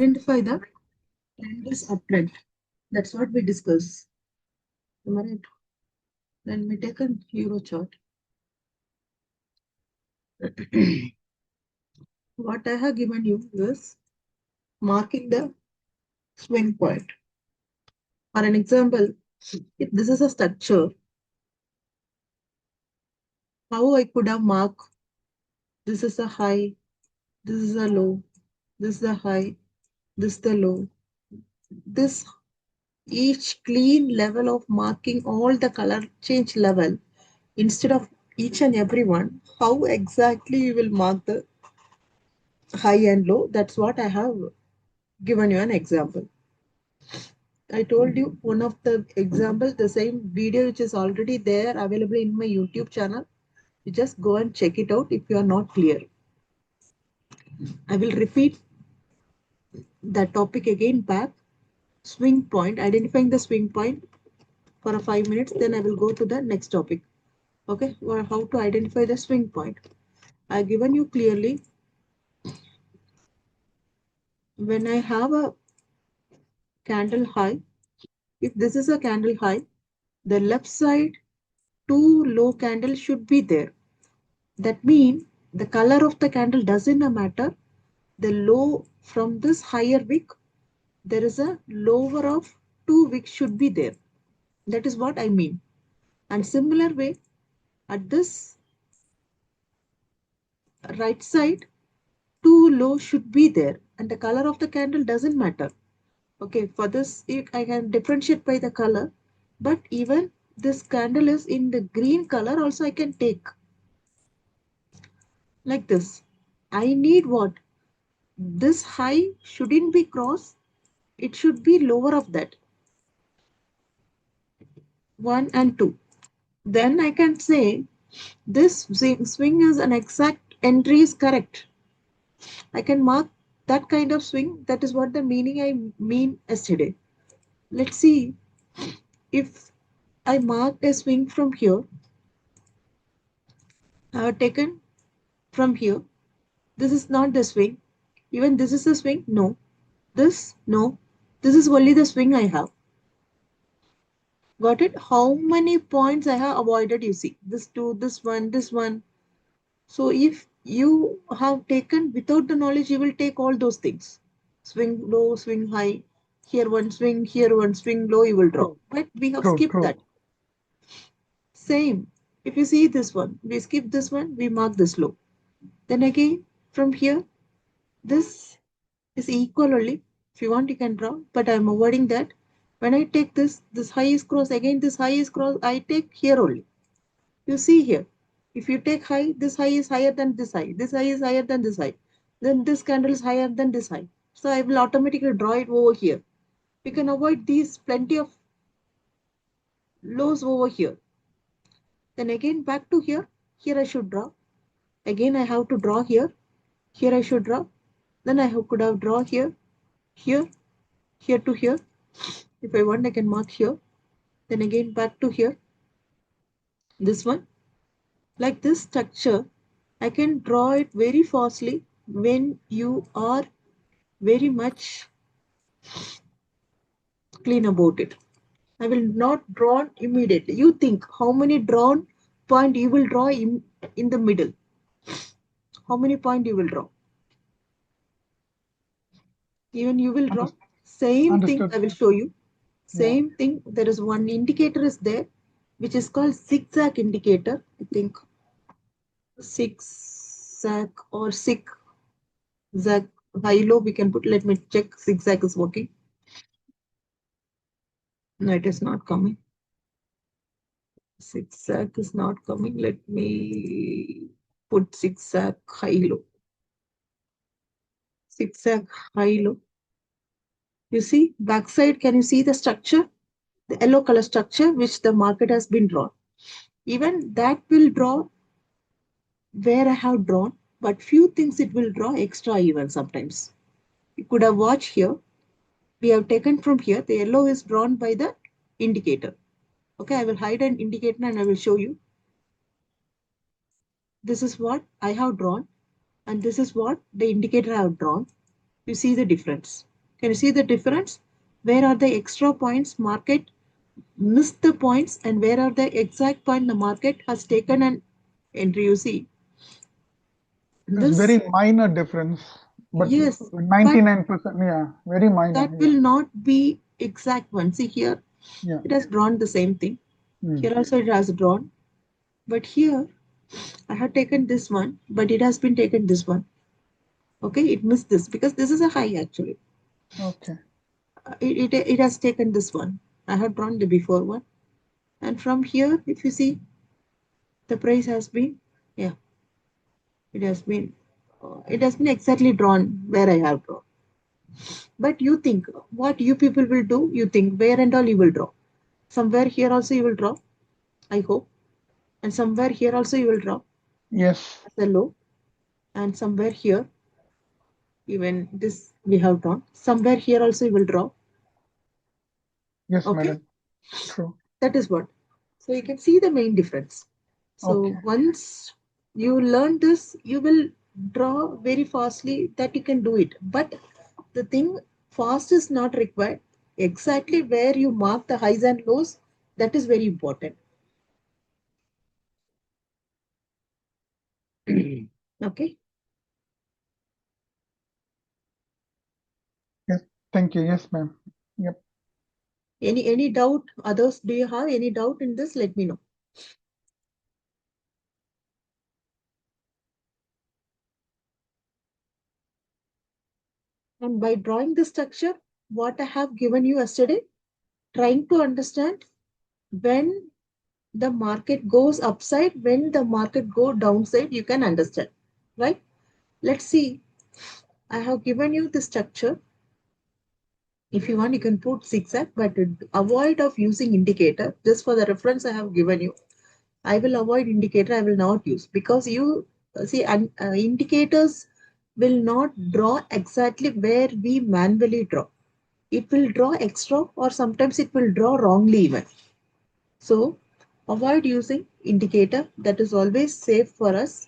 Identify the candles uptrend. That's what we discuss. Am I right? Then we take a euro chart. What I have given you is marking the swing point. For an example, if this is a structure, how I could have marked this is a high, this is a low, this is a high, this is the low. This each clean level of marking all the color change level instead of each and every one, how exactly you will mark the high and low. That's what I have given you an example. I told you one of the examples, the same video which is already there available in my YouTube channel. You just go and check it out if you are not clear. I will repeat that topic again back. Swing point, identifying the swing point for a 5 minutes. Then I will go to the next topic. Okay, or how to identify the swing point. I have given you clearly when I have a candle high. If this is a candle high, the left side two low candles should be there. That means the color of the candle doesn't matter. The low from this higher wick, there is a lower of two wicks should be there. That is what I mean. And similar way, at this right side, two low should be there. And the color of the candle doesn't matter. Okay, for this, I can differentiate by the color. But even this candle is in the green color, also I can take like this. I need what? This high shouldn't be crossed. It should be lower of that. 1 and 2. Then I can say this swing is an exact entry is correct. I can mark that kind of swing. That is what the meaning I mean yesterday. Let's see if I marked a swing from here. I have taken from here. This is not the swing. Even this is the swing. No. This, no. This is only the swing I have. Got it? How many points I have avoided, you see. This two, this one, this one. So if you have taken without the knowledge, you will take all those things. Swing low, swing high. Here one swing low, you will draw. But we have skipped that. Same. If you see this one, we skip this one, we mark this low. Then again, from here, this is equal only. If you want, you can draw, but I'm avoiding that. When I take this, this high is cross, again this high is cross, I take here only. You see here, if you take high, this high is higher than this high is higher than this high, then this candle is higher than this high. So I will automatically draw it over here. We can avoid these plenty of lows over here. Then again back to here, here I should draw. Again I have to draw here, here I should draw. Then I could have drawn here, here, here to here. If I want, I can mark here. Then again back to here. This one. Like this structure, I can draw it very fastly when you are very much clean about it. I will not draw immediately. You think how many drawn point you will draw in the middle. How many point you will draw? Even you will draw. Same thing I will show you. Same thing. There is one indicator is there, which is called zigzag indicator. I think zigzag or zigzag high low we can put. Let me check zigzag is working. No, it is not coming. Zigzag is not coming. Let me put zigzag high low. Zigzag high low. You see backside, can you see the structure? The yellow color structure which the market has been drawn. Even that will draw where I have drawn, but few things it will draw extra even sometimes. You could have watched here. We have taken from here. The yellow is drawn by the indicator. Okay, I will hide an indicator and I will show you. This is what I have drawn and this is what the indicator I have drawn. You see the difference. Can you see the difference? Where are the extra points market missed the points, and where are the exact point the market has taken an entry? You see There's this. very minor difference, but Yes, but 99%, yeah, very minor, that yeah, will not be exact one. See here, yeah. it has drawn the same thing. Mm. Here also it has drawn, but here I have taken this one, but it has been taken this one. Okay, it missed this because this is a high actually. Okay. It has taken this one. I have drawn the before one, and from here, if you see, the price has been, yeah, it has been, exactly drawn where I have drawn. But you think what you people will do? You think where and all you will draw. Somewhere here also you will draw. I hope, and somewhere here also you will draw Yes, as a low, and somewhere here even this we have drawn. Somewhere here also you will draw. yes, Okay, madam. True. that is what. So you can see the main difference. So Okay. once you learn this, you will draw very fastly that you can do it. But the thing, fast is not required. Exactly where you mark the highs and lows, that is very important. Okay. Yes. Thank you. Yes, ma'am. Yep. Any doubt? Others, do you have any doubt in this? Let me know. And by drawing the structure, what I have given you yesterday, trying to understand when the market goes upside, when the market go downside, you can understand, right? Let's see. I have given you the structure. If you want, you can put zigzag, but avoid of using indicator. Just for the reference I have given you. I will avoid indicator. I will not use because you see, indicators will not draw exactly where we manually draw. It will draw extra, or sometimes it will draw wrongly even. So avoid using indicator. That is always safe for us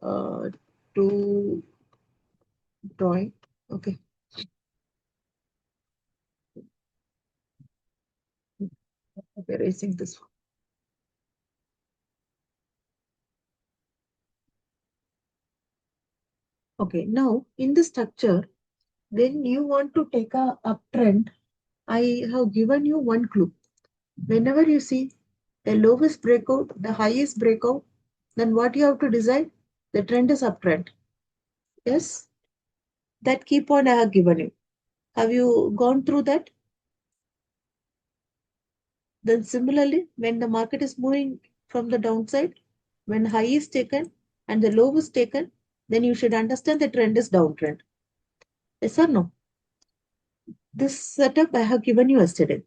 to drawing. Okay, erasing this one. Okay, now in the structure, when you want to take a uptrend, I have given you one clue. Whenever you see the lowest breakout, the highest breakout, then what you have to decide? The trend is uptrend. Yes, that key point I have given you. Have you gone through that? Then similarly, when the market is moving from the downside, when high is taken and the low is taken, then you should understand the trend is downtrend. Yes or no? This setup I have given you yesterday.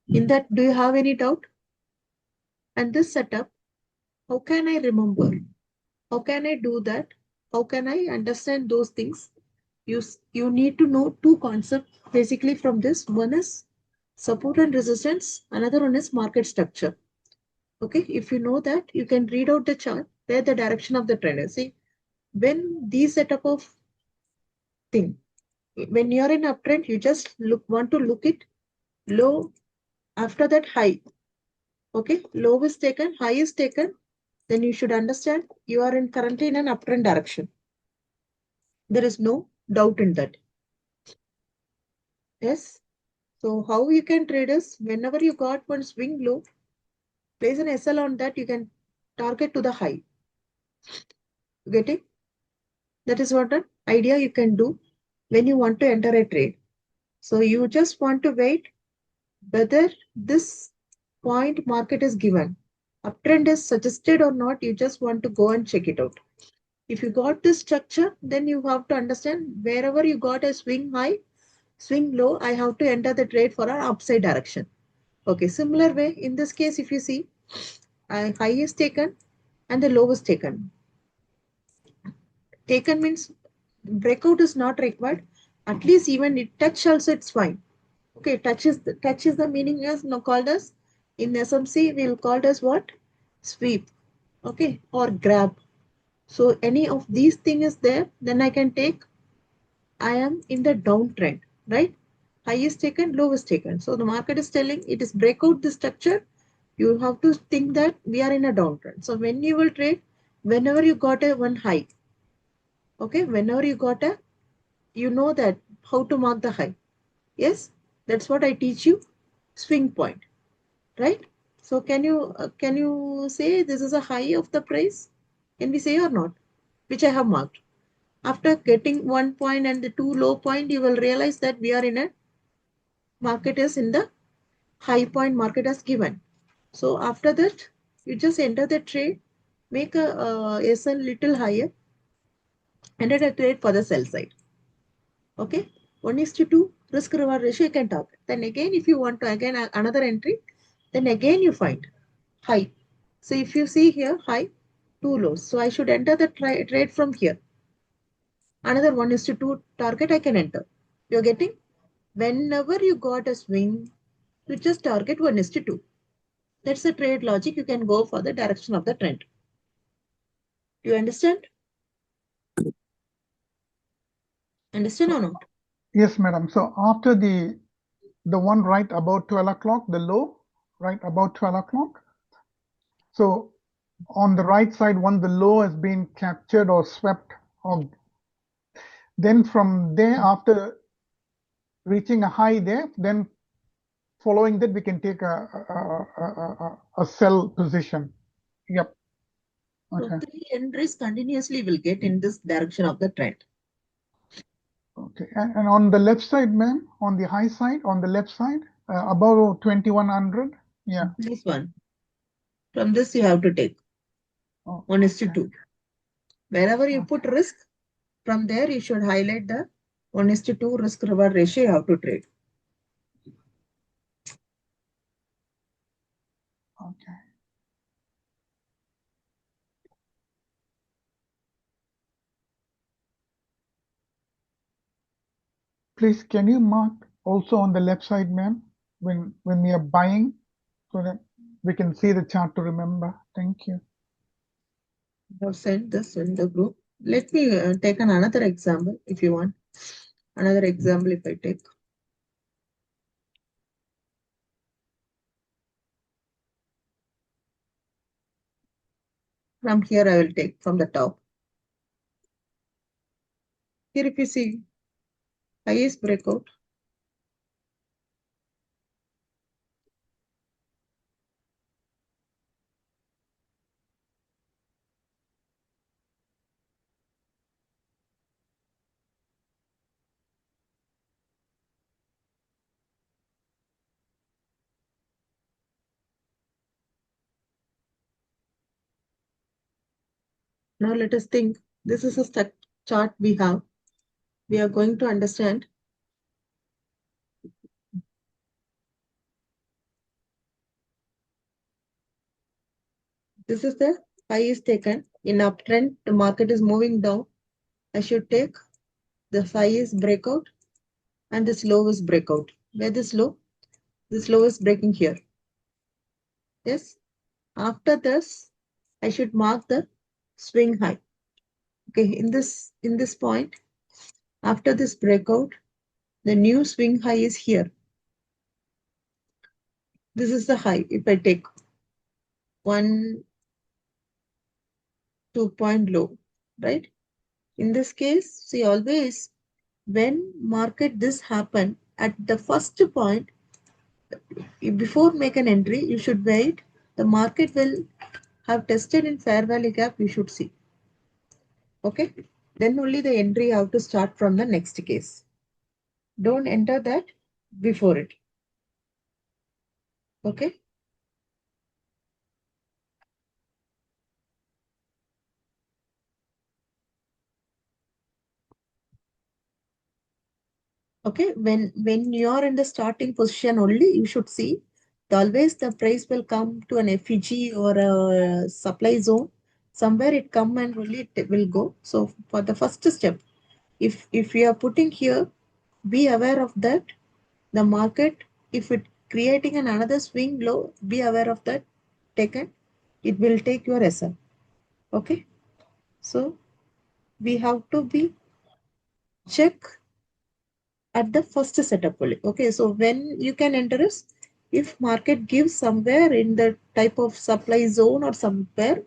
In that, do you have any doubt? And this setup, how can I remember? How can I do that? How can I understand those things? You need to know two concepts basically from this. One is support and resistance. Another one is market structure. Okay, if you know that, you can read out the chart where the direction of the trend is. See, when these setup of thing, when you're in uptrend, you just want to look it low, after that high. Okay, low is taken, high is taken, then you should understand you are in currently in an uptrend direction. There is no doubt in that. Yes. So how you can trade is whenever you got one swing low, place an SL on that, you can target to the high. Getting? That is what an idea you can do when you want to enter a trade. So you just want to wait whether this point market is given. Uptrend is suggested or not, you just want to go and check it out. If you got this structure, then you have to understand wherever you got a swing high, swing low, I have to enter the trade for an upside direction. Okay, similar way, in this case, if you see, high is taken and the low is taken. Taken means breakout is not required. At least even it touch also it's fine. Okay, touch is the meaning is now called as in SMC we'll call it as what? Sweep. Okay, or grab. So any of these thing is there, then I can take I am in the downtrend. right? High is taken, low is taken. So the market is telling it is break out the structure. You have to think that we are in a downtrend. So when you will trade, whenever you got a one high, okay, whenever you got a, you know that how to mark the high. Yes, that's what I teach you. Swing point, right? So can you say this is a high of the price? Can we say or not? Which I have marked. After getting 1 point and the two low point, you will realize that we are in a market is in the high point market has given. So after that, you just enter the trade, make a SL little higher, enter the trade for the sell side. Okay, 1 is to 2 risk reward ratio you can talk. Then again, if you want to again another entry, then again you find high. So if you see here high, two lows. So I should enter the trade from here. Another 1 is to 2 target I can enter. You're getting? Whenever you got a swing, you just target 1 is to 2. That's the trade logic. You can go for the direction of the trend. Do you understand? Understand or not? Yes, madam. So after the one right about 12 o'clock, the low, right about 12 o'clock. So on the right side, once the low has been captured or swept, or then from there, after reaching a high there, then following that, we can take a sell position. Yep. So Okay. 3 entries continuously will get in this direction of the trend. Okay. And on the left side, ma'am, on the high side, on the left side, above 2100. Yeah. This one. From this you have to take Oh, 1 is to okay. 2. Wherever you Okay. put risk, from there you should highlight the 1 is to 2 risk reward ratio you have to trade. Okay. Please, can you mark also on the left side, ma'am, when we are buying, so that we can see the chart to remember. Thank you. I have sent this in the group. Let me take another example if you want. Another example if I take. From here I will take from the top. Here if you see highest breakout. Now let us think. This is a chart we have. We are going to understand. This is the high is taken. In uptrend, the market is moving down. I should take the high is breakout and this low is breakout. Where this low? This low is breaking here. Yes. After this, I should mark the swing high. Okay, in this point, after this breakout, the new swing high is here. This is the high. If I take 1, 2 point low, right? In this case, see always when market this happen at the first point, before make an entry, you should wait. The market will have tested in fair value gap. You should see. Okay. Then only the entry have to start from the next case. Don't enter that before it. Okay. Okay. When you are in the starting position only, you should see. Always the price will come to an FEG or a supply zone. Somewhere it come and only it will go. So for the first step, if you are putting here, be aware of that. The market, if it creating another swing low, be aware of that. Taken, it will take your SL. Okay. So we have to be check at the first setup only. Okay, so when you can enter is if market gives somewhere in the type of supply zone or somewhere,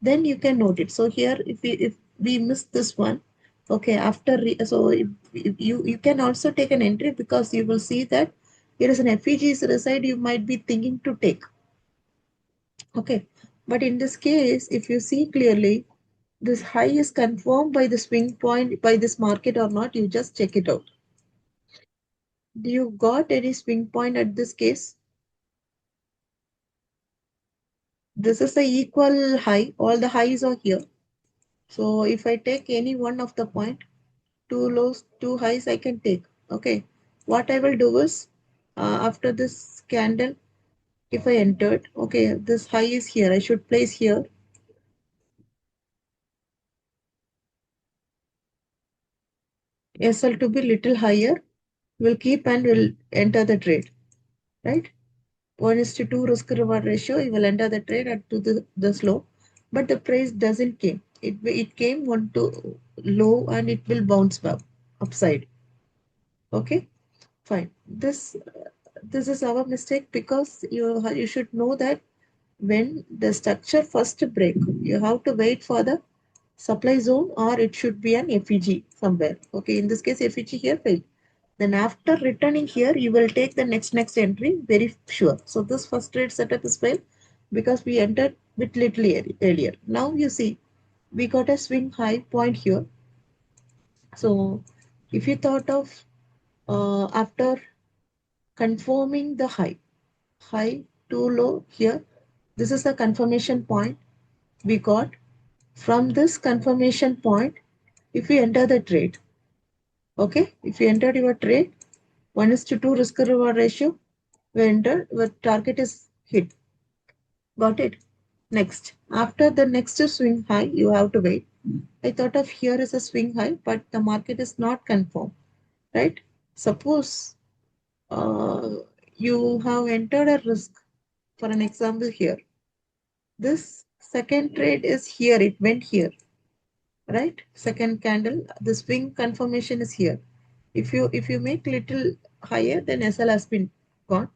then you can note it. So here, if we miss this one, okay, so if you can also take an entry because you will see that here is an FEG's reside you might be thinking to take. Okay, but in this case, if you see clearly, this high is confirmed by the swing point by this market or not, you just check it out. Do you got any swing point at this case? This is the equal high. All the highs are here. So if I take any one of the point, two lows, two highs, I can take. Okay. What I will do is, after this candle, if I entered, okay, this high is here. I should place here. SL to be little higher. We'll keep and we'll enter the trade. Right? 1:2 risk reward ratio, you will enter the trade at to the low, but the price doesn't came. It came one to low and it will bounce back upside. Okay, fine. This is our mistake because you should know that when the structure first break, you have to wait for the supply zone or it should be an FEG somewhere. Okay, in this case FEG here failed. Then after returning here, you will take the next entry very sure. So this first trade setup is failed because we entered with little earlier. Now you see, we got a swing high point here. So if you thought of after confirming the high too low here, this is the confirmation point we got. From this confirmation point, if we enter the trade, okay, if you entered your trade, 1:2 risk reward ratio, we entered, your target is hit. Got it? Next, after the next swing high, you have to wait. I thought of here is a swing high, but the market is not confirmed, right? Suppose you have entered a risk, for an example here. This second trade is here, it went here, right? Second candle, the swing confirmation is here. If you make little higher, then SL has been gone.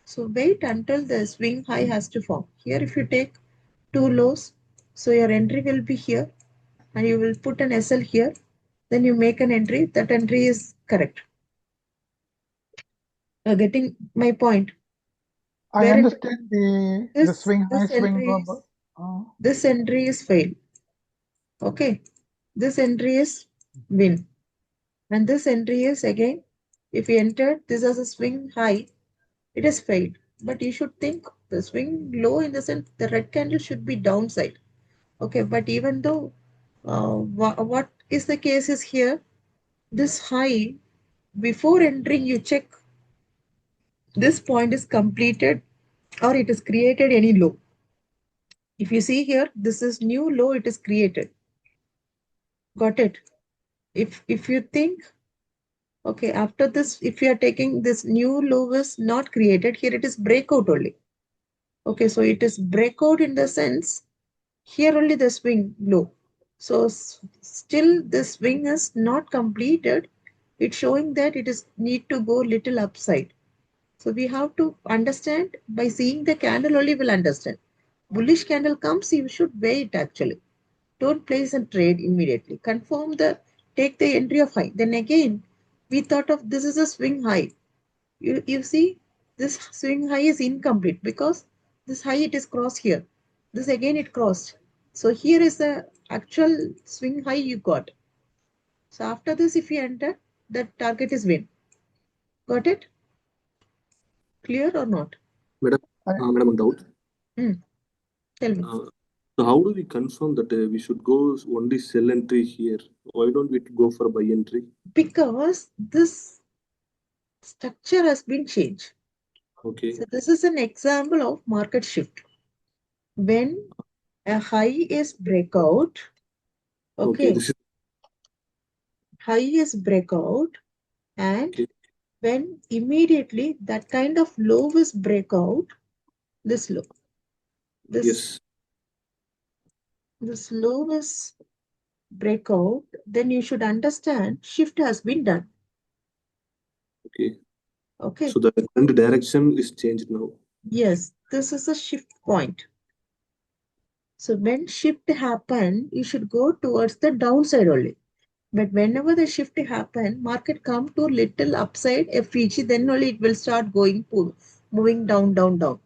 So wait until the swing high has to form. Here, if you take two lows, so your entry will be here, and you will put an SL here. Then you make an entry. That entry is correct. You're getting my point. I Wherein understand the swing high, this swing entry low, is uh, this entry is fail. Okay, this entry is win. And this entry is again, if you entered this as a swing high, it has failed. But you should think the swing low in the sense the red candle should be downside. Okay, but even though what is the case is here, this high, before entering, you check this point is completed or it is created any low. If you see here, this is new low, it is created. Got it? If you think, okay, after this, if you are taking this new low is not created, here it is breakout only. Okay, so it is breakout in the sense, here only the swing low. So still the swing is not completed. It's showing that it is need to go little upside. So we have to understand by seeing the candle only will understand. Bullish candle comes, you should wait actually. Don't place a trade immediately. Confirm take the entry of high. Then again, we thought of this is a swing high. You see, this swing high is incomplete because this high it is crossed here. This again it crossed. So here is the actual swing high you got. So after this, if you enter, the target is win. Got it? Clear or not? Madam, I, madam, a doubt. Hmm. Tell me. So how do we confirm that we should go only sell entry here? Why don't we go for buy entry? Because this structure has been changed. Okay. So this is an example of market shift. When a high is breakout, Okay. okay, This is high is breakout, and okay. when immediately that kind of low is breakout, this low, this Yes. this low is breakout, then you should understand shift has been done. Okay. Okay. So the trend direction is changed now. Yes, this is a shift point. So when shift happen, you should go towards the downside only. But whenever the shift happen, market come to little upside FEG, then only it will start going moving down, down, down.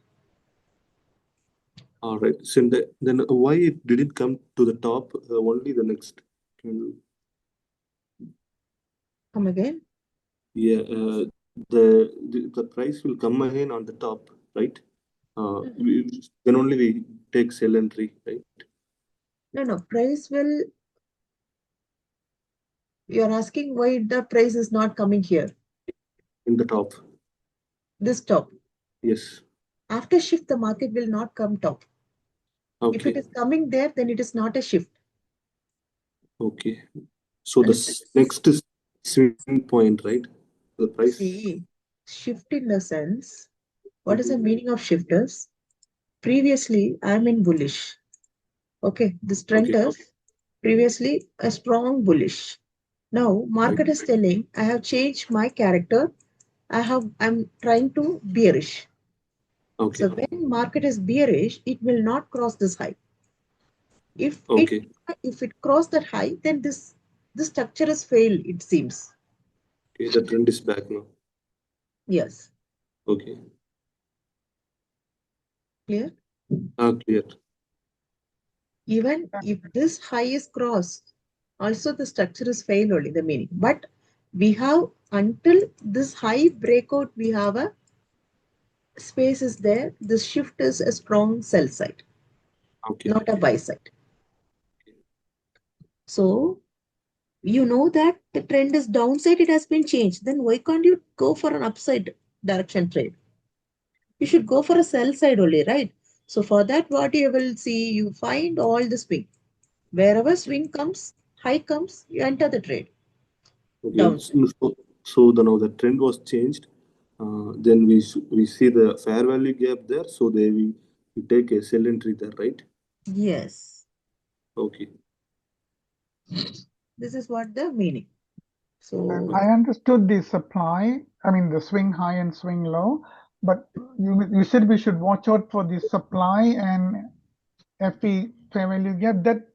All right. So then why it didn't come to the top? Only the next candle. Come again. Yeah. The price will come again on the top, right? Then only we take sell entry, right? No, price will. You're asking why the price is not coming here. In the top. This top. Yes. After shift, the market will not come top. If it Okay. is coming there, then it is not a shift. Okay. So And the if it next is swing point, right? The price. see, shift in the sense, what is the Mhm. meaning of shifters? Previously, I'm in bullish. Okay, this trend Okay. is previously a strong bullish. Now, market Right. is telling I have changed my character. I'm trying to bearish. So Okay. when market is bearish, it will not cross this high. If it Okay. if it cross that high, then this structure has failed, it seems. Okay. The trend is back now. Yes, Okay. clear. Clear. Even if this high is crossed, also the structure is failed only, the meaning. But we have until this high breakout, we have a space is there. This shift is a strong sell side, Okay. not a buy side. So you know that the trend is downside, it has been changed. Then why can't you go for an upside direction trade? You should go for a sell side only, right? So for that, what you will see, you find all the swing. Wherever swing comes, high comes, you enter the trade. Okay. Downside. So the now the trend was changed. Then we see the fair value gap there. So we take a sell entry there, right? Yes. Okay. This is what the meaning. So I understood the supply, I mean the swing high and swing low, but you said we should watch out for the supply and FE fair value gap. That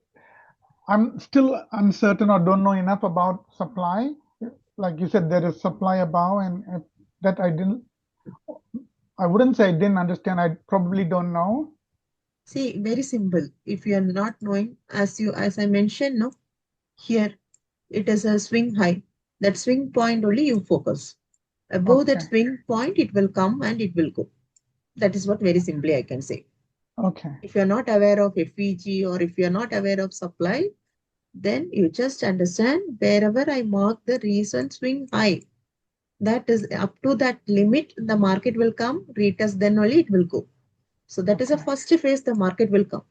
I'm still uncertain or don't know enough about supply. Like you said, there is supply above, and that I wouldn't say I didn't understand. I probably don't know. see, very simple. If you are not knowing, as I mentioned, no, here it is a swing high. That swing point only you focus. Above that Okay, swing point, it will come and it will go. That is what very simply I can say. okay, If you're not aware of FEG or if you're not aware of supply, then you just understand wherever I mark the recent swing high, that is up to that limit, the market will come, retest, then only it will go. So that is the okay, first phase the market will come.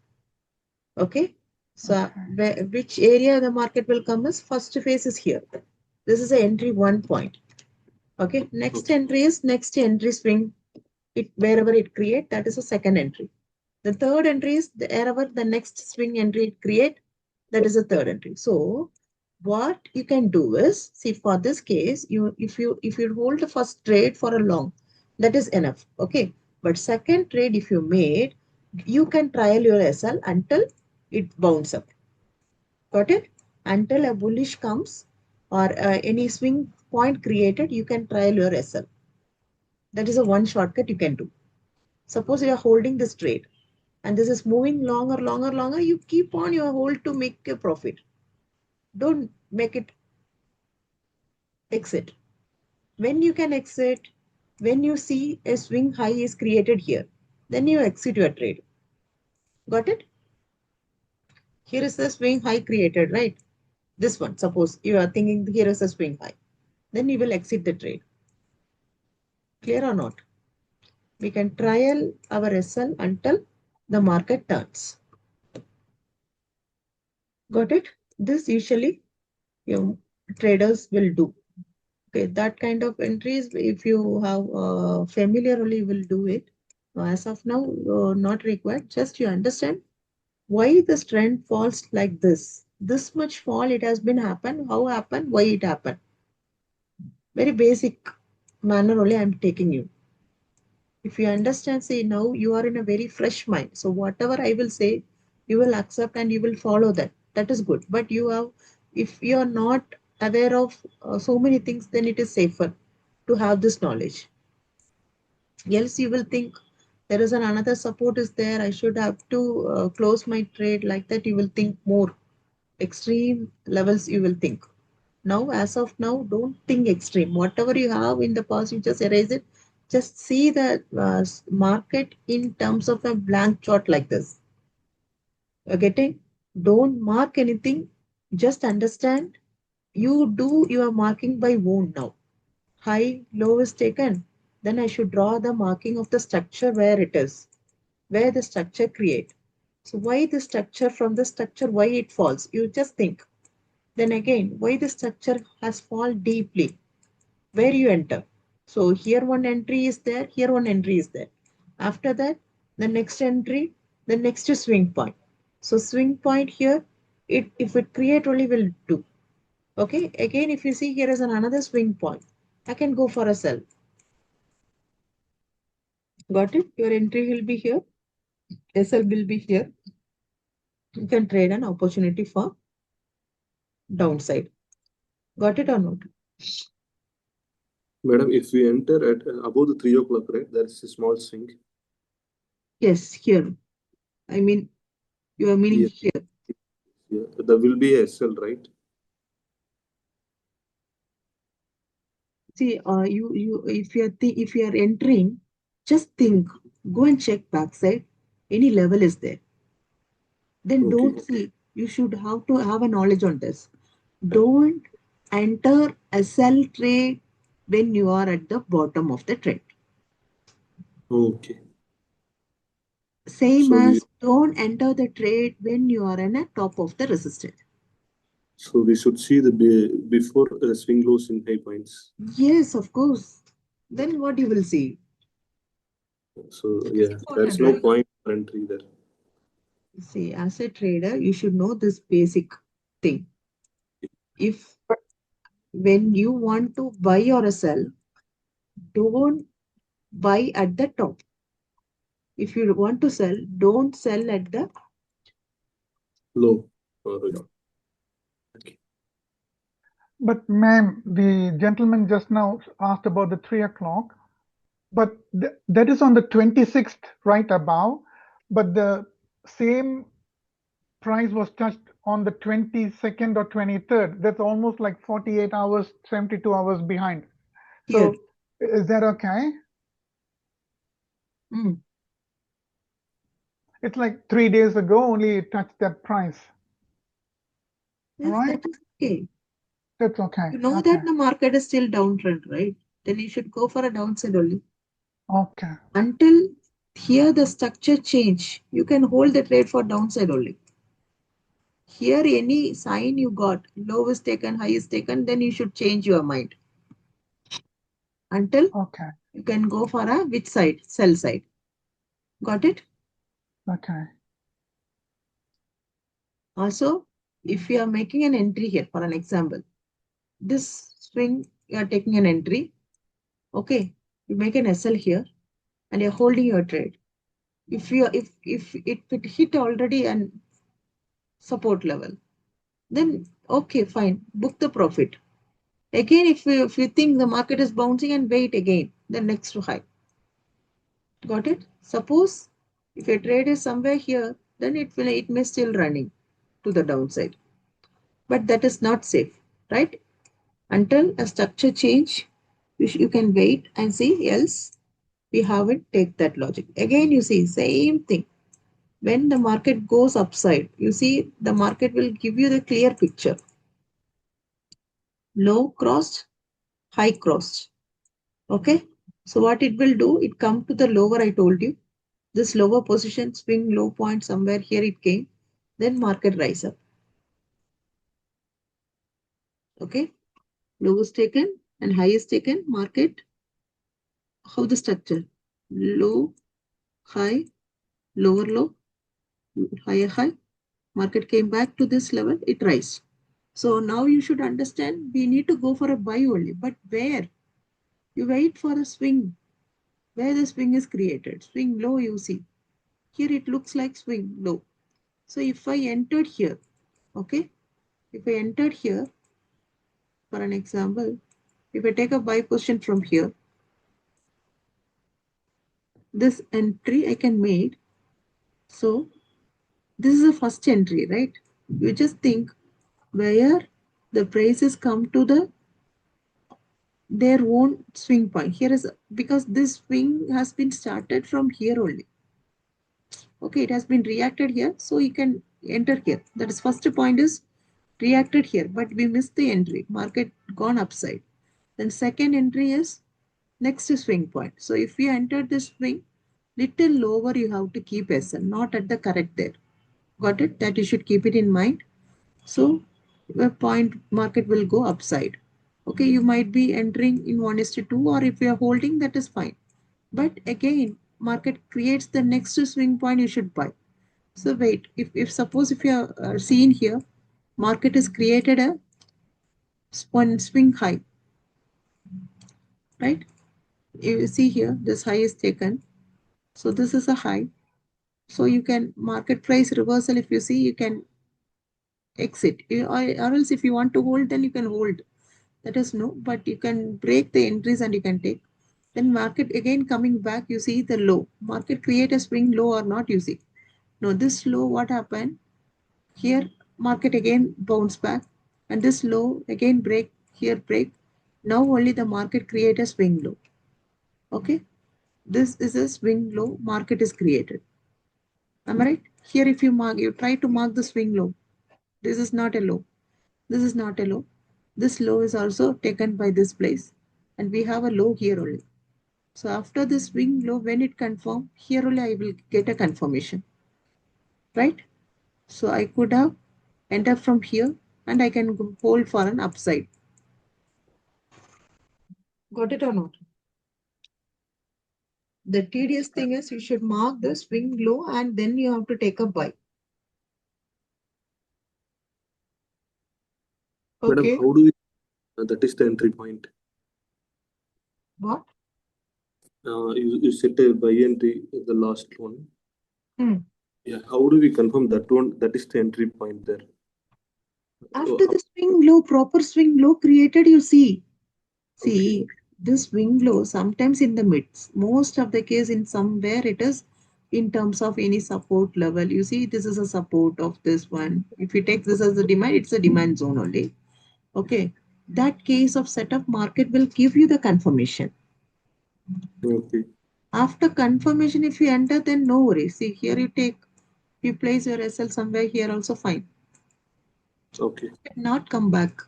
Okay. So okay, which area the market will come is first phase is here. This is the entry 1 point. Okay. Next entry swing. It wherever it create, that is a second entry. The third entry is wherever the next swing entry it create, that is a third entry. So what you can do is, see, for this case, if you hold the first trade for a long, that is enough. Okay. But second trade, if you made, you can trial your SL until it bounce up. Got it? Until a bullish comes or any swing point created, you can trial your SL. That is a one shortcut you can do. Suppose you are holding this trade and this is moving longer, longer, longer, you keep on your hold to make a profit. Don't make it exit. When you can exit, when you see a swing high is created here, then you exit your trade. Got it? Here is the swing high created, right? This one, suppose you are thinking here is a swing high. Then you will exit the trade. Clear or not? We can trial our SL until the market turns. Got it? This usually your traders will do. Okay, that kind of entries, if you have familiarly will do it. As of now, not required. Just you understand why this trend falls like this. This much fall, it has been happened. How happened? Why it happened? Very basic manner only I'm taking you. If you understand, say now you are in a very fresh mind. So whatever I will say, you will accept and you will follow that. That is good. But you have, if you are not aware of so many things, then it is safer to have this knowledge. Else you will think there is another support is there. I should have to close my trade like that. You will think more extreme levels. You will think. Now, as of now, don't think extreme. Whatever you have in the past, you just erase it. Just see the market in terms of a blank chart like this. You're getting? Don't mark anything. Just understand. You do your marking by wound now. High, low is taken. Then I should draw the marking of the structure where it is, where the structure create. So why the structure from the structure, why it falls? You just think. Then again, why the structure has fall deeply? Where you enter. So here one entry is there, here one entry is there. After that, the next entry, the next swing point. So swing point here, it if it create only will do. Okay, again if you see here is another swing point, I can go for a sell. Got it? Your entry will be here, SL will be here. You can trade an opportunity for downside. Got it or not? Madam, if we enter at above the 3 o'clock, right, there is a small swing. Yes, here. I mean, you are meaning Yeah, here. yeah. There will be a SL, right? See, if you are entering, just think, go and check backside. Any level is there. Then don't Okay. see. You should have to have a knowledge on this. Don't enter a sell trade when you are at the bottom of the trade. Okay. Same So we as don't enter the trade when you are in a top of the resistance. so we should see the before swing lows in high points. Yes, of course. Then what you will see? So That is yeah, there's important, no right? point for entry there. See, as a trader, you should know this basic thing. If when you want to buy or sell, don't buy at the top. If you want to sell, don't sell at the Low. low. Okay. But ma'am, the gentleman just now asked about the 3 o'clock, but that is on the 26th, right above, but the same price was touched on the 22nd or 23rd. That's almost like 48 hours, 72 hours behind. Here. So is that okay? Mm. It's like 3 days ago only it touched that price. All Yes, right? that is okay. That's okay. You know Okay. that the market is still downtrend, right? Then you should go for a downside only. Okay. Until here the structure change, you can hold the trade for downside only. Here any sign you got, low is taken, high is taken, then you should change your mind. Until Okay. you can go for a which side? Sell side. Got it? Okay. Also, if you are making an entry here, for an example, this swing you are taking an entry, okay, you make an SL here and you're holding your trade. If it hit already an support level, then okay, fine, book the profit. Again, if you think the market is bouncing and wait again, the next high. Got it? Suppose if your trade is somewhere here, then it may still running to the downside. But that is not safe, right? Until a structure change, you can wait and see, else we haven't take that logic. Again, you see, same thing. When the market goes upside, you see the market will give you the clear picture. Low crossed, high crossed. Okay. So what it will do, it come to the lower, I told you. This lower position, swing low point somewhere here it came. Then market rise up. Okay. Low is taken and high is taken. Market, how the structure? Low, high, lower low, higher high. Market came back to this level, it rise. So now you should understand we need to go for a buy only. But where? You wait for a swing where the swing is created. Swing low, you see. Here it looks like swing low. So if I entered here, okay, if I entered here, for an example, if I take a buy position from here, this entry I can make. So this is the first entry, right? You just think where the prices come to their own swing point. Here is because this swing has been started from here only. Okay, it has been reacted here, so you can enter here. That is first point is reacted here, but we missed the entry. Market gone upside. Then second entry is next swing point. So if you enter this swing, little lower you have to keep SL, not at the correct there. Got it? That you should keep it in mind. So the point market will go upside. Okay, you might be entering in 1:2, or if you are holding, that is fine. But again, market creates the next swing point, you should buy. So wait, if suppose if you are seeing here, market has created a one swing high, right? You see here, this high is taken. So this is a high. So you can market price reversal. If you see, you can exit, or else if you want to hold, then you can hold. That is no, but you can break the entries and you can take. Then market again coming back, you see the low. Market create a swing low or not, you see. No, this low, what happened? Here, market again bounce back, and this low again break, here break. Now only the market create a swing low. Okay, this is a swing low, market is created. Am I right? Here, if you mark, you try to mark the swing low. This is not a low. This is not a low. This low is also taken by this place, and we have a low here only. So after this swing low, when it confirm, here only I will get a confirmation, right? So I could have entered from here, and I can hold for an upside. Got it or not? The tedious thing is you should mark the swing low and then you have to take a buy. Madam, Okay. how do we, that is the entry point. What? You set a buy entry, the last one. Hmm. Yeah, how do we confirm that one? That is the entry point there. After the swing low, proper swing low created, you see. See, Okay. this swing low sometimes in the midst, most of the case in somewhere it is in terms of any support level. You see, this is a support of this one. If you take this as a demand, it's a demand zone only. Okay. That case of setup market will give you the confirmation. Okay. After confirmation, if you enter, then no worries. See, here you take, you place your SL somewhere here also fine. Okay. Not come back.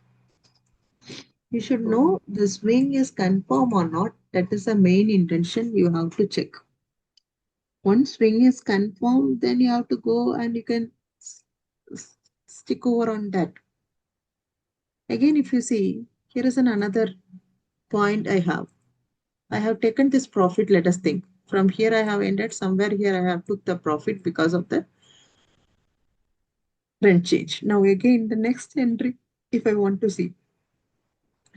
You should Okay. know the swing is confirm or not. That is the main intention you have to check. Once swing is confirmed, then you have to go and you can stick over on that. Again, if you see, here is another point I have. I have taken this profit, let us think. From here I have ended, somewhere here I have took the profit because of the trend change. Now again, the next entry, if I want to see,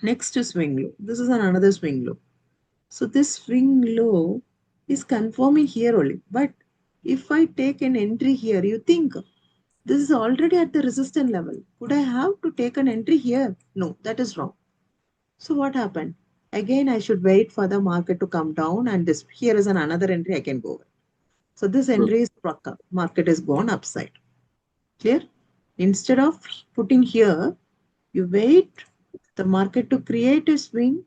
next to swing low. This is another swing low. So this swing low is confirming here only. But if I take an entry here, you think this is already at the resistance level. Could I have to take an entry here? No, that is wrong. So what happened? Again, I should wait for the market to come down, and this here is another entry I can go with. So this entry is struck up. Market is gone upside. Clear? Instead of putting here, you wait the market to create a swing,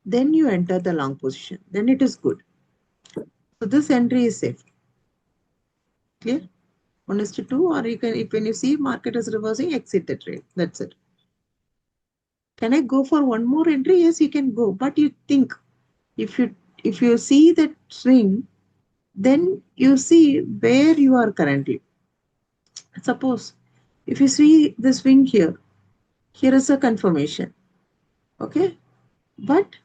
then you enter the long position. Then it is good. So this entry is safe. Clear? 1:2, or you can, if when you see market is reversing, exit the trade. That's it. Can I go for one more entry? Yes, you can go. But you think if you see that swing, then you see where you are currently. Suppose if you see the swing here, here is a confirmation. Okay. But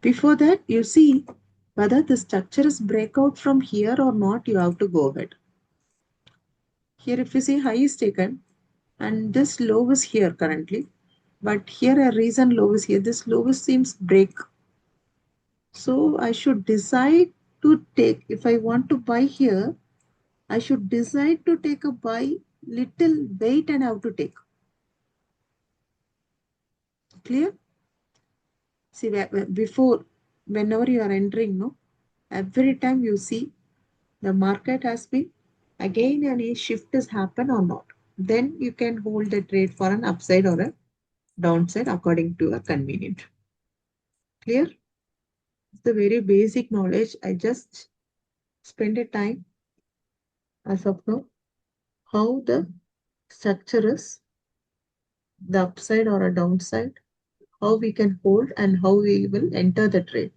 before that, you see whether the structure is breakout from here or not, you have to go ahead. Here, if you see high is taken and this low is here currently, but here a reason low is here. This low seems break. So I should decide to take, if I want to buy here, I should decide to take a buy, little wait and have to take. Clear? See, before, whenever you are entering, no, every time you see the market has been again any shift has happened or not, then you can hold the trade for an upside or a downside according to your convenient. Clear? It's the very basic knowledge. I just spend a time as of now how the structure is, the upside or a downside, how we can hold and how we will enter the trade.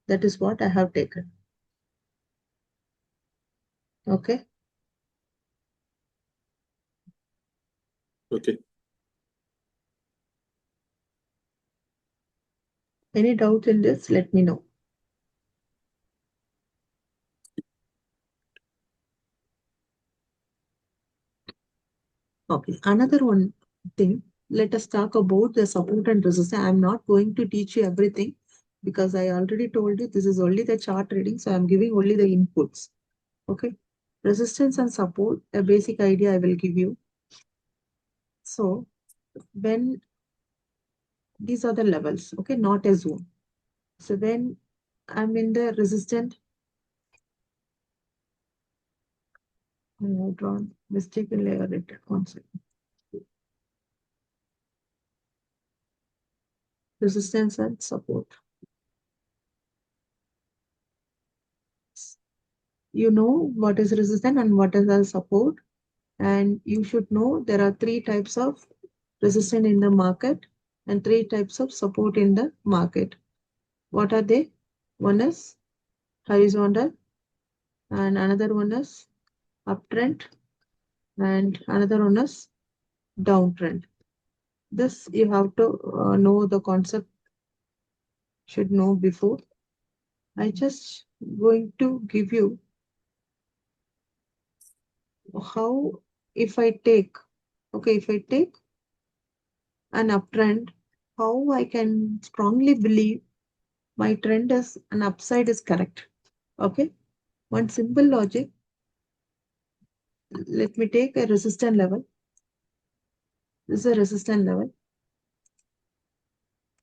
That is what I have taken. Okay. Okay. Any doubt in this? Let me know. Okay. Another one thing. Let us talk about the support and resistance. I am not going to teach you everything because I already told you this is only the chart reading. So I am giving only the inputs. Okay. Resistance and support, a basic idea I will give you. So when these are the levels, okay, not a zone. So when I'm in the resistant, I have drawn mistakenly written. One second. Resistance and support. You know what is resistance and what is the support, and you should know there are three types of resistance in the market and three types of support in the market. What are they? One is horizontal, and another one is uptrend, and another one is downtrend. This you have to know the concept, should know before. I just going to give you how, if I take, okay, if I take an uptrend, how I can strongly believe my trend is an upside is correct. Okay, one simple logic. Let me take a resistance level. This is a resistance level,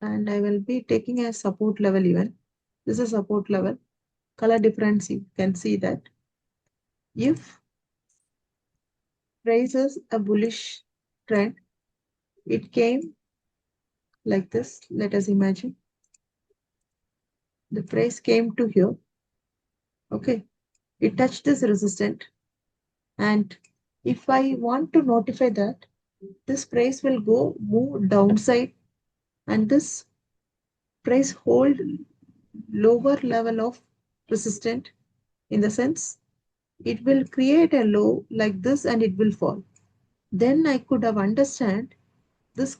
and I will be taking a support level even. This is a support level. Color difference, you can see that. If price is a bullish trend, it came like this. Let us imagine the price came to here. Okay, it touched this resistance, and if I want to notify that this price will go move downside and this price hold lower level of resistance, in the sense it will create a low like this and it will fall, then I could have understand this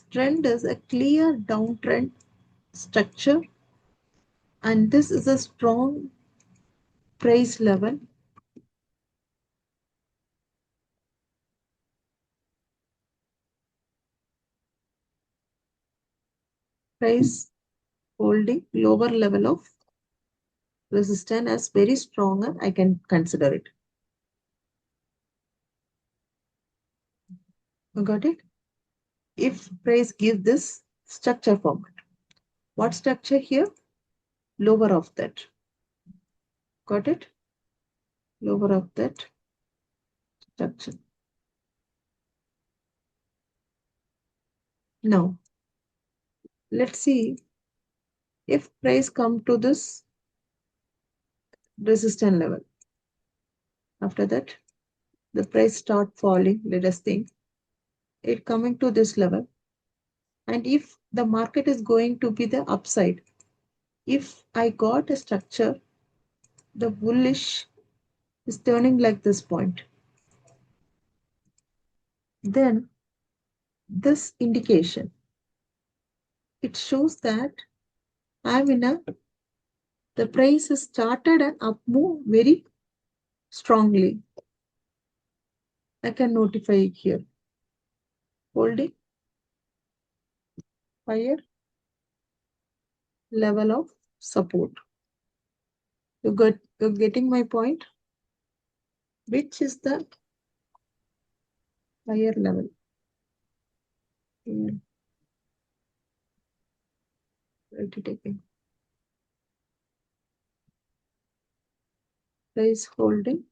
trend is a clear downtrend structure, and this is a strong price level. Price holding lower level of resistance as very stronger, I can consider it. You got it? If price give this structure format, what structure here? Lower of that. Got it? Lower of that structure. Now, let's see if price come to this resistance level. After that, the price start falling. Let us think. It coming to this level. And if the market is going to be the upside, if I got a structure, the bullish is turning like this point, then this indication, it shows that I'm in a, the price has started an up move very strongly. I can notify it here. Holding higher level of support. You're getting my point? Which is the higher level? Write it again. Price holding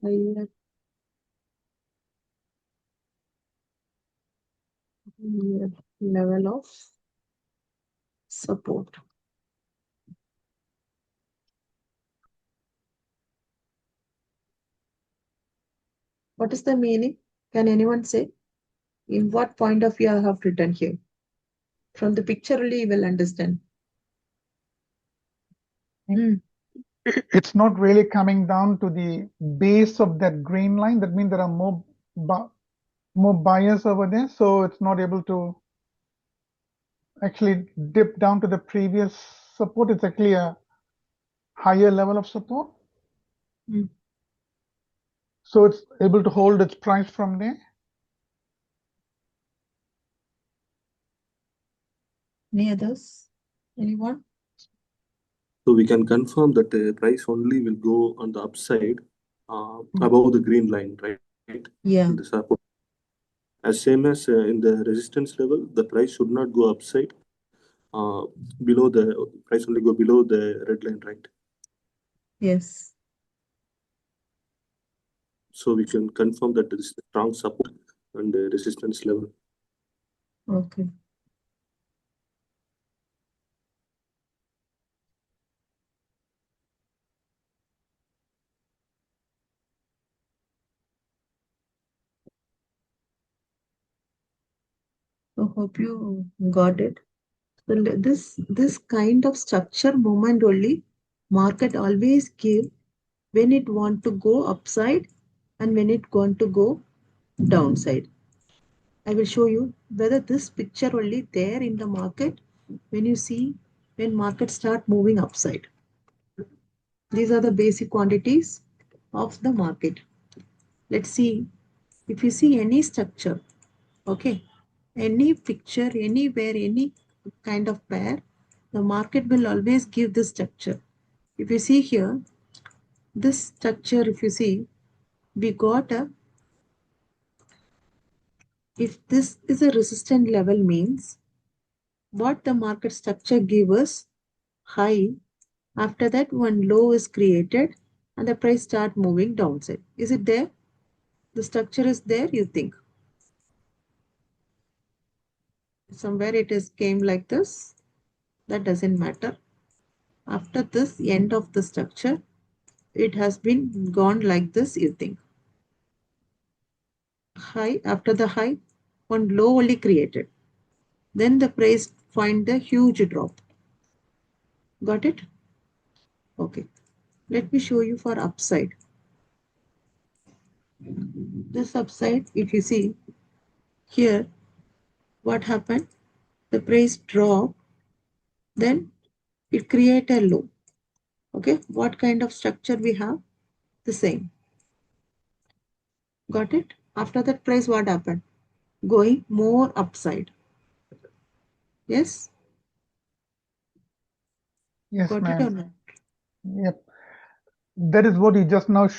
higher level of support. What is the meaning? Can anyone say? In what point of view I have written here? From the picture only you will understand. It's not really coming down to the base of that green line. That means there are more buyers over there, so it's not able to actually dip down to the previous support. It's actually a higher level of support. So it's able to hold its price from there. Any others? Anyone? So we can confirm that the price only will go on the upside above the green line, right? Yeah. In the support. As same as in the resistance level, the price should not go upside. Below the price only go below the red line, right? Yes. So we can confirm that there is strong support and the resistance level. Okay. So hope you got it. So this kind of structure movement only market always give when it want to go upside and when it want to go downside. I will show you whether this picture only there in the market when you see when market start moving upside. These are the basic quantities of the market. Let's see if you see any structure, okay, any picture, anywhere, any kind of pair, the market will always give this structure. If you see here, this structure, if you see, we got a, if this is a resistance level means, what the market structure gives us, high, after that one low is created and the price start moving downside. Is it there? The structure is there, you think? Somewhere it is came like this. That doesn't matter. After this end of the structure, it has been gone like this, you think. High, after the high, one low only created. Then the price find the huge drop. Got it? Okay. Let me show you for upside. This upside, if you see here, what happened? The price drop, then it create a low. Okay. What kind of structure we have? The same. Got it? After that price, what happened? Going more upside. Yes? Yes, Got it or ma'am. not? Yep. That is what you just now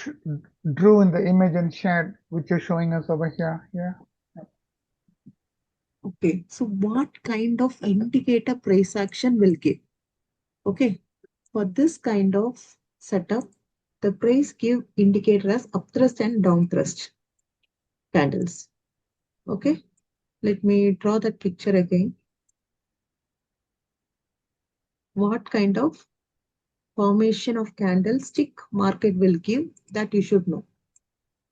drew in the image and shared, which you're showing us over here. Yeah. Okay. So what kind of indicator price action will give? Okay. For this kind of setup, the price give indicator as up thrust and down thrust candles. Okay. Let me draw that picture again. What kind of formation of candlestick market will give, that you should know.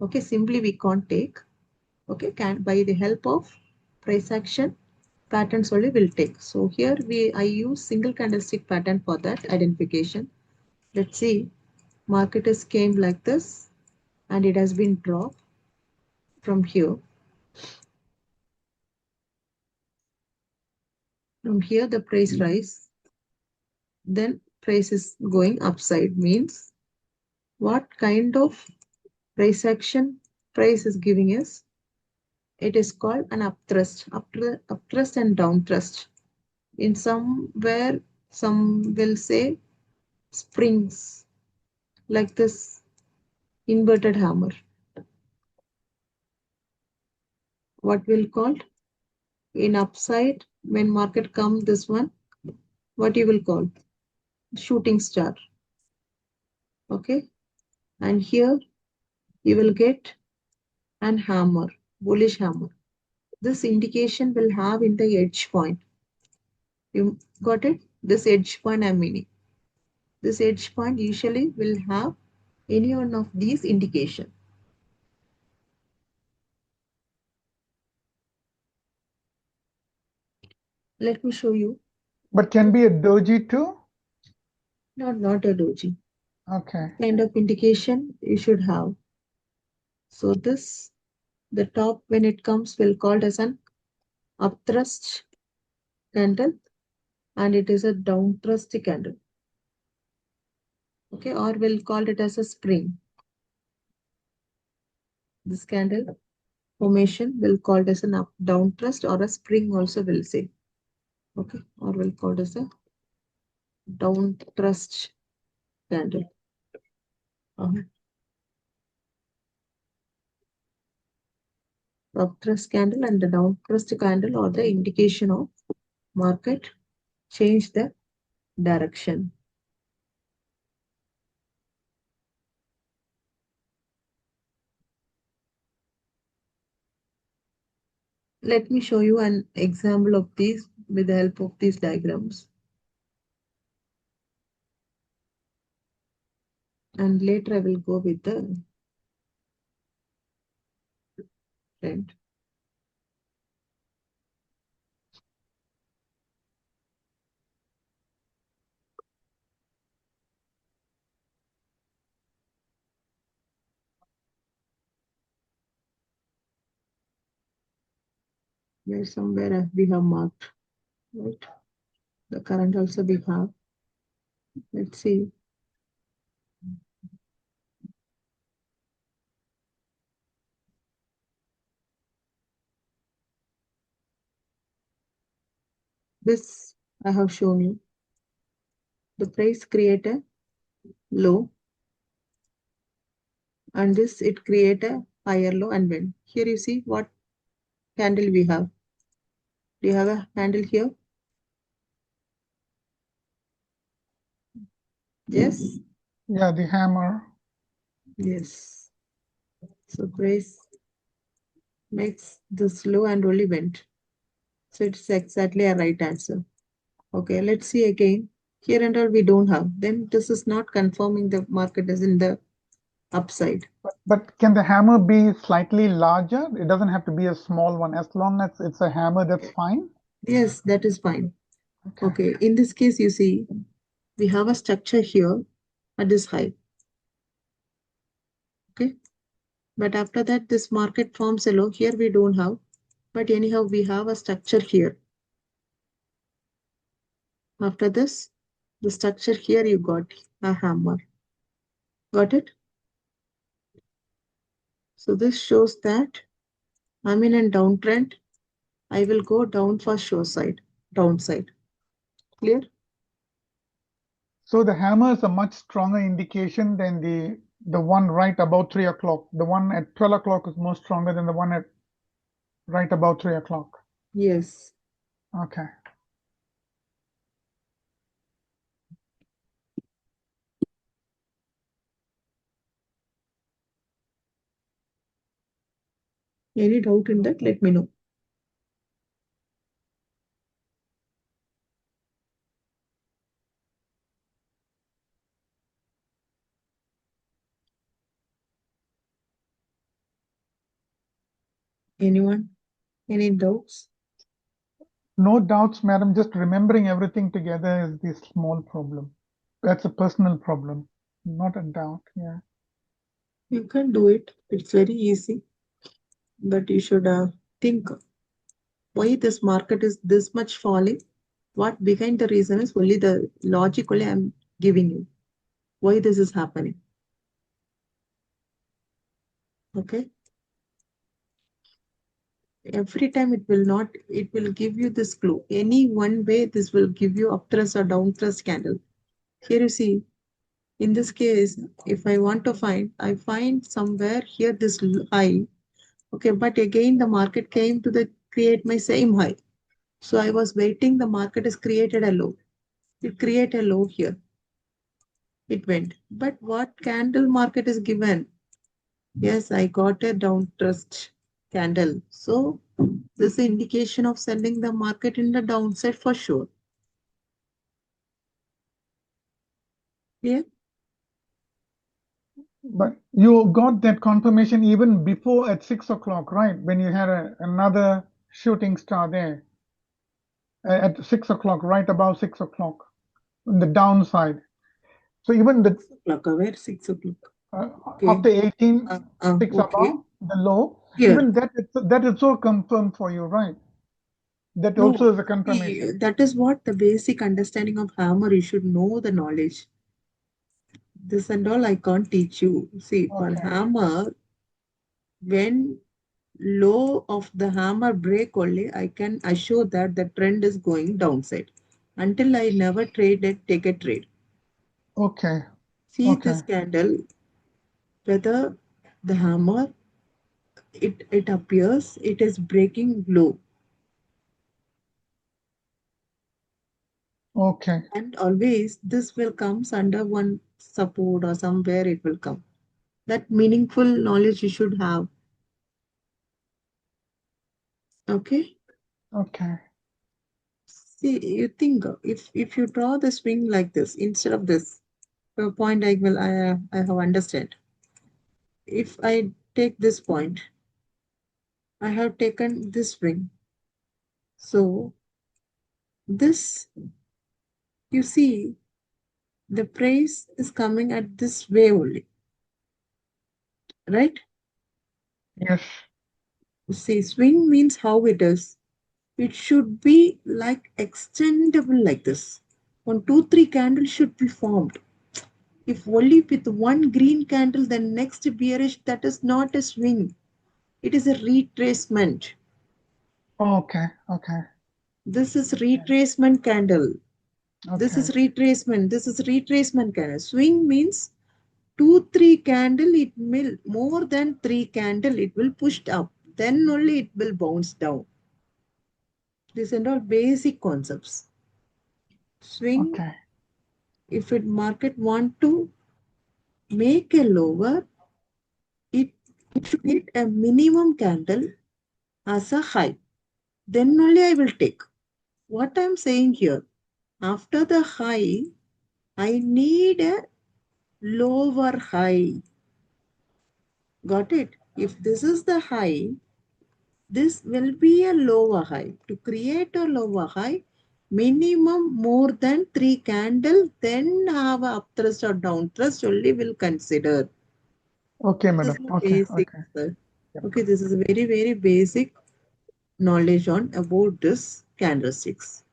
Okay. Simply we can't take. Okay. By the help of price action patterns only will take. So here I use single candlestick pattern for that identification. Let's see, market is came like this and it has been dropped from here. From here the price rise, then price is going upside, means what kind of price action price is giving us? it is called an upthrust, upthrust and downthrust. In somewhere, some will say springs, like this inverted hammer. What will call in upside when market come this one? What you will call shooting star. Okay, and here you will get an hammer, bullish hammer. This indication will have in the edge point. You got it? This edge point I'm meaning. This edge point usually will have any one of these indication. Let me show you. But can be a doji too? Not a doji. Okay. Kind of indication you should have. So this, the top when it comes will called as an upthrust candle and it is a downthrust candle. Okay, or we'll call it as a spring. This candle formation will called as an up downthrust or a spring also will say. Okay, or we'll call it as a downthrust candle. Upthrust candle and the downthrust candle are the indication of market change the direction. Let me show you an example of these with the help of these diagrams. And later I will go with the trend. Here somewhere we have marked, right? The current also we have. Let's see. This I have shown you. The price create a low and this it create a higher low and went. Here you see what candle we have. Do you have a handle here? Yes? Yeah, the hammer. Yes. So price makes this low and only went. So it's exactly a right answer. Okay, let's see again. Here and all we don't have. Then this is not confirming the market is in the upside. But can the hammer be slightly larger? It doesn't have to be a small one. As long as it's a hammer, that's fine. Yes, that is fine. Okay. Okay, in this case, you see, we have a structure here at this high. Okay, but after that, this market forms a low. Here we don't have, but anyhow, we have a structure here. After this, the structure here, you got a hammer. Got it? So this shows that I'm in a downtrend. I will go down for show side, downside. Clear? So the hammer is a much stronger indication than the one right about 3 o'clock. The one at 12 o'clock is more stronger than the one at right about 3 o'clock. Yes. Okay. Any doubt in that? Let me know. Anyone? Any doubts? No doubts, madam. Just remembering everything together is the small problem. That's a personal problem, not a doubt. Yeah. You can do it. It's very easy. But you should think why this market is this much falling. What behind the reason is only the logically I'm giving you. Why this is happening. Okay. Every time it will give you this clue. Any one way, this will give you up thrust or down thrust candle. Here you see, in this case, if I want to I find somewhere here this high. Okay, but again the market came to the create my same high. So I was waiting, the market has created a low. It create a low here. It went. But what candle market is given? Yes, I got a down trust candle. So this is indication of selling the market in the downside for sure. Yeah. But you got that confirmation even before at 6 o'clock, right? When you had another shooting star there at 6 o'clock, right above 6 o'clock on the downside. So even the 6 o'clock, where 6 o'clock? after Okay. 18, 6 Okay. above the low, Here. even that is so confirmed for you, right? That No, also is a see, confirmation. that is what the basic understanding of hammer. You should know the knowledge. This and all I can't teach you. See, for Okay. hammer, when low of the hammer break only, I can assure that the trend is going downside. Until I never take a trade. Okay. See Okay. this candle, whether the hammer, it appears it is breaking low. Okay. And always this will comes under one support or somewhere it will come. That meaningful knowledge you should have. Okay. Okay. See, you think if you draw the swing like this instead of this, the point I have understand. If I take this point, I have taken this swing. So this, you see, the price is coming at this way only, right? Yes. See, swing means how it is. It should be like extendable like this. 1, 2, 3 candles should be formed. If only with one green candle, the next bearish, that is not a swing. It is a retracement. Okay. Okay. This is retracement candle. This Okay. is retracement. This is retracement candle. Swing means 2, 3 candle. It will more than 3 candle. It will push up. Then only it will bounce down. These are all basic concepts. Swing, Okay. if it market want to make a lower, it, it should get a minimum candle as a high. Then only I will take. What I'm saying here, after the high, I need a lower high. Got it? If this is the high, this will be a lower high. To create a lower high, minimum more than 3 candle, then have a up thrust or down thrust only will consider. Okay, This madam. is a Okay. basic, Okay. sir. Yep. Okay, this is a very, very basic knowledge on about this candlesticks.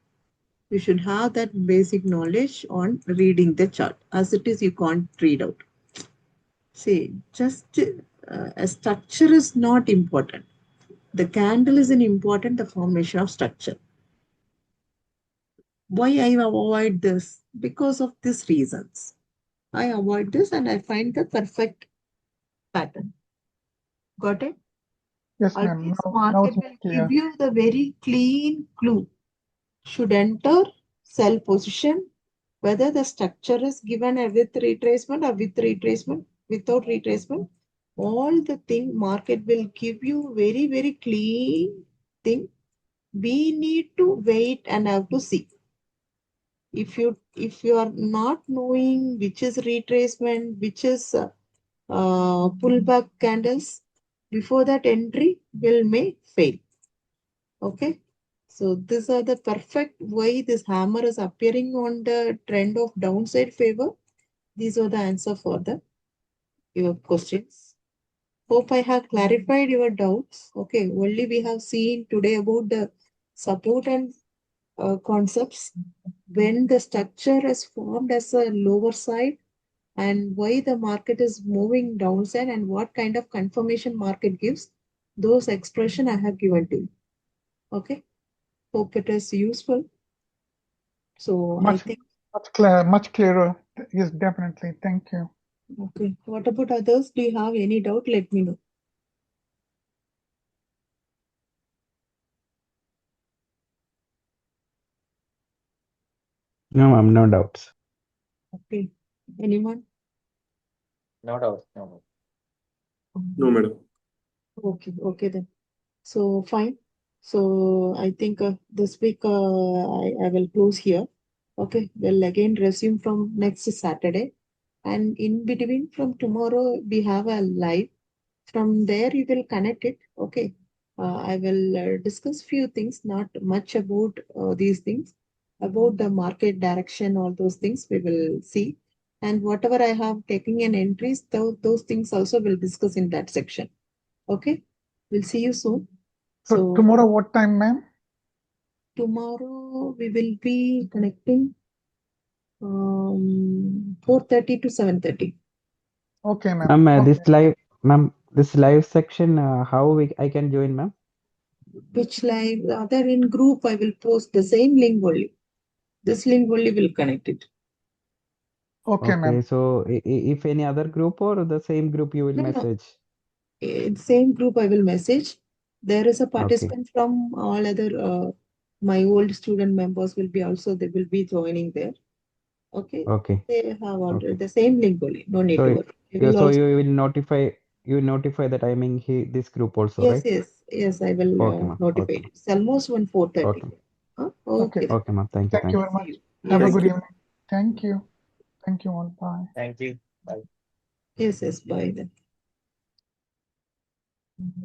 You should have that basic knowledge on reading the chart. As it is, you can't read out. See, just a structure is not important. The candle is an important the formation of structure. Why I avoid this? Because of these reasons. I avoid this and I find the perfect pattern. Got it? Yes, ma'am. Always Now market it's more will give clear. you the very clean clue. Should enter, sell position, whether the structure is given with retracement or with retracement, without retracement, all the thing market will give you very, very clean thing. We need to wait and have to see. If you are not knowing which is retracement, which is pullback candles, before that entry will may fail. Okay. So these are the perfect way this hammer is appearing on the trend of downside favor. These are the answer for your questions. Hope I have clarified your doubts. Okay, only we have seen today about the support and concepts when the structure is formed as a lower side and why the market is moving downside and what kind of confirmation market gives. Those expression I have given to you. Okay. Hope it is useful. So I think. Much clearer. Yes, definitely. Thank you. Okay. What about others? Do you have any doubt? Let me know. No, ma'am, no doubts. Okay. Anyone? No doubt. No. No, madam. Okay. Okay then. So fine. So I think this week I will close here. Okay. We'll again resume from next Saturday. And in between from tomorrow we have a live. From there you will connect it. Okay. I will discuss few things, not much about these things. About the market direction, all those things we will see. And whatever I have taken in entries, those things also will discuss in that section. Okay. We'll see you soon. So tomorrow what time, ma'am? Tomorrow we will be connecting 4:30 to 7:30. Okay, ma'am. Ma'am, Okay. this live section, how I can join, ma'am? Which live, other in group, I will post the same link only. This link only will connect it. Okay, Okay, ma'am. so if any other group or the same group you will No, no. message? In same group I will message. There is a Okay. participant from all other, my old student members will be also, they will be joining there. Okay. Okay. They have already Okay. the same link only. No need to So worry. They will so also. you will notify the timing this group also, Yes, right? yes, I will Okay, ma'am. notify Okay, you. It's almost 4:30. okay, ma'am. Huh? Okay. Okay. then. Okay, ma'am. Thank you. Thank you Thank you. very much. See you. Have a Yes, good Thank you. evening. Thank you. Thank you all. Bye. Thank you. Bye. yes, bye then.